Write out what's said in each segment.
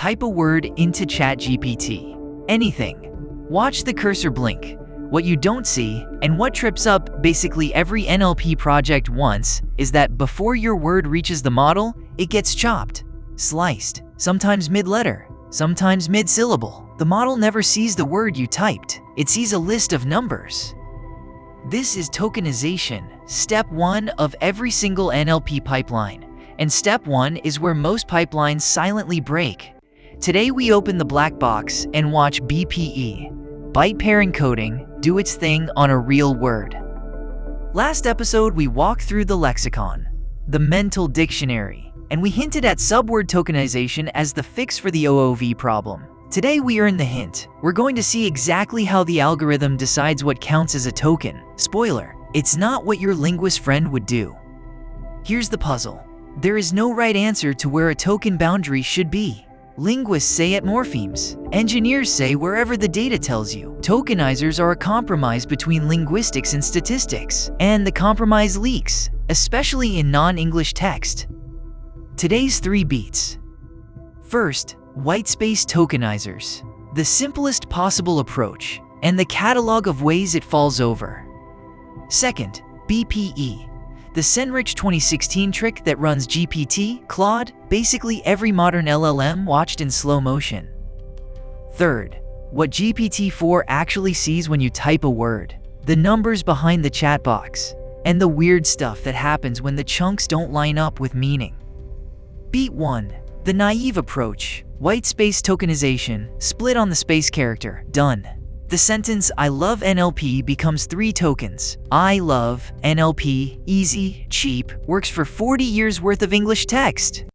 Type a word into ChatGPT. Anything. Watch the cursor blink. What you don't see, and what trips up basically every NLP project once, is that before your word reaches the model, it gets chopped, sliced, sometimes mid-letter, sometimes mid-syllable. The model never sees the word you typed. It sees a list of numbers. This is tokenization, step 1 of every single NLP pipeline. And step 1 is where most pipelines silently break. Today we open the black box and watch BPE, Byte Pair Encoding, do its thing on a real word. Last episode we walked through the lexicon, the mental dictionary, and we hinted at Subword tokenization as the fix for the OOV problem. Today we earn the hint. We're going to see exactly how the algorithm decides what counts as a token. Spoiler, it's not what your linguist friend would do. Here's the puzzle. There is no right answer to where a token boundary should be. Linguists say at morphemes. Engineers say wherever the data tells you. Tokenizers are a compromise between linguistics and statistics, and the compromise leaks, especially in non-English text. Today's 3 beats. First, Whitespace tokenizers, the simplest possible approach, and the catalog of ways it falls over. Second, BPE, the Sennrich 2016 trick that runs GPT, Claude, basically every modern LLM watched in slow motion. Third, what GPT-4 actually sees when you type a word, the numbers behind the chat box, and the weird stuff that happens when the chunks don't line up with meaning. Beat 1. The naive approach, Whitespace tokenization, split on the space character, done. The sentence, I love NLP becomes 3 tokens. I love NLP, easy, cheap, works for 40 years worth of English text.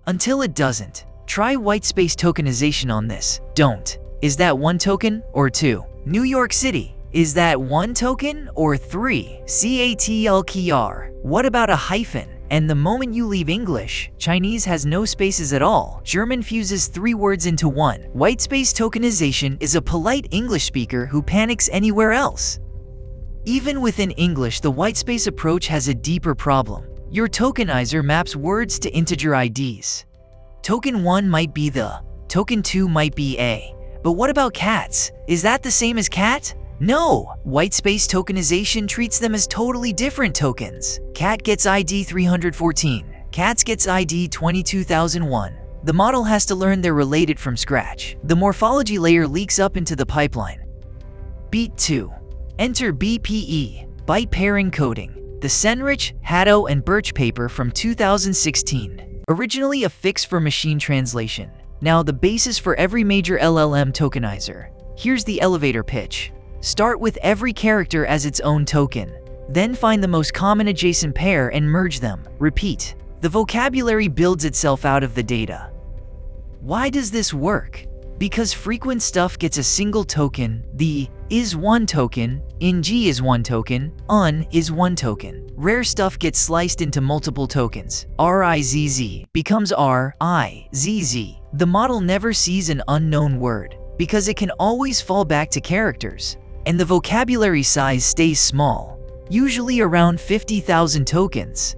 Until it doesn't. Try Whitespace tokenization on this. Don't. Is that 1 token or 2? New York City. Is that 1 token or 3? CATLKR. What about a hyphen? And the moment you leave English, Chinese has no spaces at all. German fuses 3 words into 1. Whitespace tokenization is a polite English speaker who panics anywhere else. Even within English, the Whitespace approach has a deeper problem. Your tokenizer maps words to integer IDs. Token 1 might be the, token 2 might be a. But what about cats? Is that the same as cat? No! Whitespace tokenization treats them as totally different tokens. Cat gets ID 314. Cats gets ID 22001. The model has to learn they're related from scratch. The morphology layer leaks up into the pipeline. Beat 2. Enter BPE, Byte Pair Encoding, the Sennrich, Haddow, and Birch paper from 2016. Originally a fix for machine translation. Now the basis for every major LLM tokenizer. Here's the elevator pitch. Start with every character as its own token. Then find the most common adjacent pair and merge them. Repeat. The vocabulary builds itself out of the data. Why does this work? Because frequent stuff gets a single token. The is 1 token, ing is 1 token, un is 1 token. Rare stuff gets sliced into multiple tokens. RIZZ becomes RIZZ. The model never sees an unknown word because it can always fall back to characters. And the vocabulary size stays small, usually around 50,000 tokens.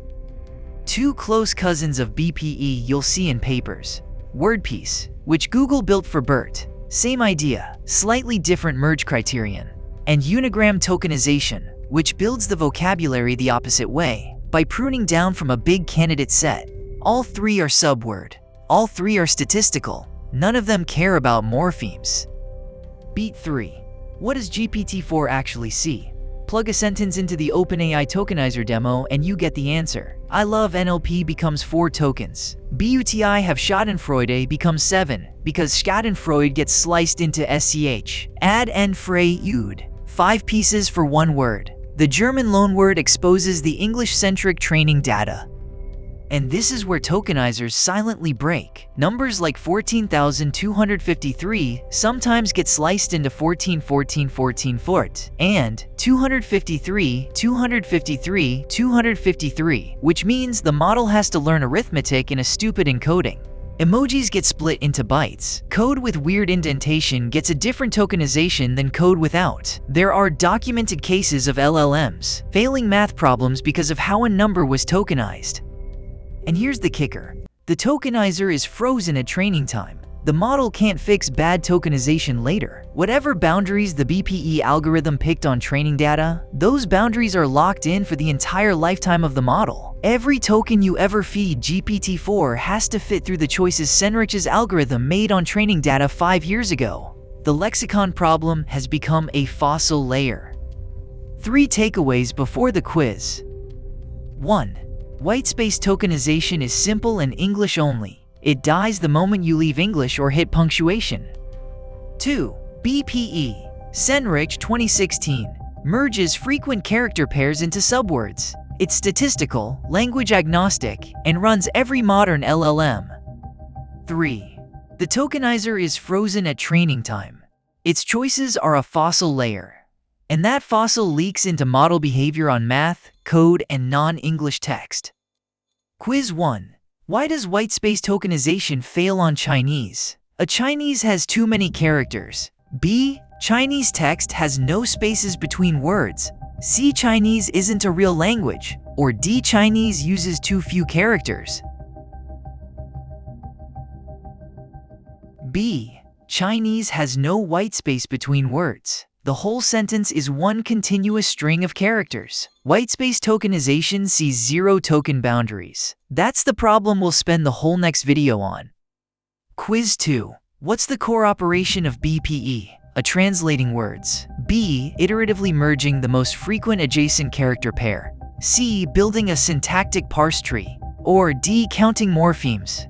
2 close cousins of BPE you'll see in papers. WordPiece, which Google built for BERT, same idea, slightly different merge criterion. And Unigram tokenization, which builds the vocabulary the opposite way, by pruning down from a big candidate set. All 3 are Subword. All 3 are statistical. None of them care about morphemes. Beat 3. What does GPT-4 actually see? Plug a sentence into the OpenAI Tokenizer demo and you get the answer. I love NLP becomes 4 tokens. BUTI have Schadenfreude becomes 7 because Schadenfreude gets sliced into SCH. Add and Freude. 5 pieces for 1 word. The German loanword exposes the English-centric training data. And this is where tokenizers silently break. Numbers like 14,253 sometimes get sliced into 14,14,14,14 and 253, 253, 253, which means the model has to learn arithmetic in a stupid encoding. Emojis get split into bytes. Code with weird indentation gets a different tokenization than code without. There are documented cases of LLMs failing math problems because of how a number was tokenized. And here's the kicker. The tokenizer is frozen at training time. the model can't fix bad tokenization later. Whatever boundaries the BPE algorithm picked on training data, those boundaries are locked in for the entire lifetime of the model. Every token you ever feed GPT-4 has to fit through the choices Sennrich's algorithm made on training data 5 years ago. The lexicon problem has become a fossil layer. 3 takeaways before the quiz. 1. Whitespace tokenization is simple and English only. It dies the moment you leave English or hit punctuation. 2. BPE, Sennrich 2016, merges frequent character pairs into subwords. It's statistical, language agnostic, and runs every modern LLM. 3. The tokenizer is frozen at training time. Its choices are a fossil layer, and that fossil leaks into model behavior on math, code, and non-English text. Quiz 1. Why does whitespace tokenization fail on Chinese? A Chinese has too many characters. B. Chinese text has no spaces between words. C. Chinese isn't a real language. Or D. Chinese uses too few characters. B. Chinese has no white space between words. The whole sentence is one continuous string of characters. Whitespace tokenization sees 0 token boundaries. That's the problem we'll spend the whole next video on. Quiz 2. What's the core operation of BPE? A. Translating words. B. Iteratively merging the most frequent adjacent character pair. C. Building a syntactic parse tree. Or D. Counting morphemes.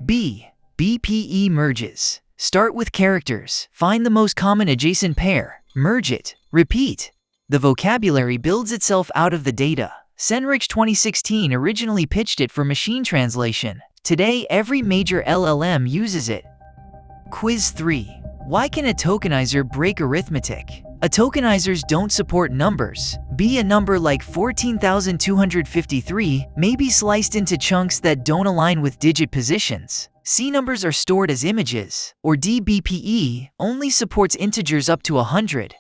B. BPE merges. Start with characters, find the most common adjacent pair, merge it, repeat. The vocabulary builds itself out of the data. Sennrich 2016 originally pitched it for machine translation. Today, every major LLM uses it. Quiz 3. Why can a tokenizer break arithmetic? A tokenizers don't support numbers. B. A number like 14,253 may be sliced into chunks that don't align with digit positions. C. Numbers are stored as images. Or D. BPE only supports integers up to 100.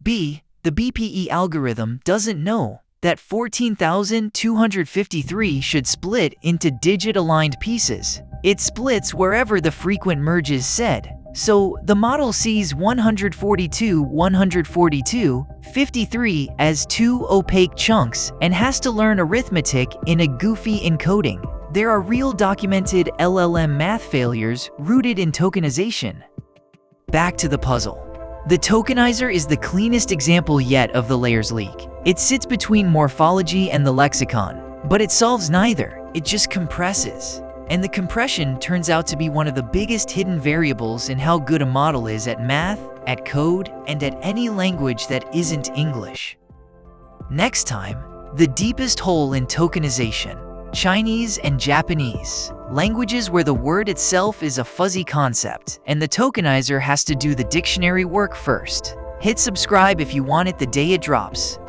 B. The BPE algorithm doesn't know that 14,253 should split into digit-aligned pieces. It splits wherever the frequent merge is said. So the model sees 142, 53 as 2 opaque chunks and has to learn arithmetic in a goofy encoding. There are real documented LLM math failures rooted in tokenization. Back to the puzzle. The tokenizer is the cleanest example yet of the layers leak. It sits between morphology and the lexicon, but it solves neither. It just compresses. And the compression turns out to be one of the biggest hidden variables in how good a model is at math, at code, and at any language that isn't English. Next time, the deepest hole in tokenization: Chinese and Japanese, languages where the word itself is a fuzzy concept, and the tokenizer has to do the dictionary work first. Hit subscribe if you want it the day it drops.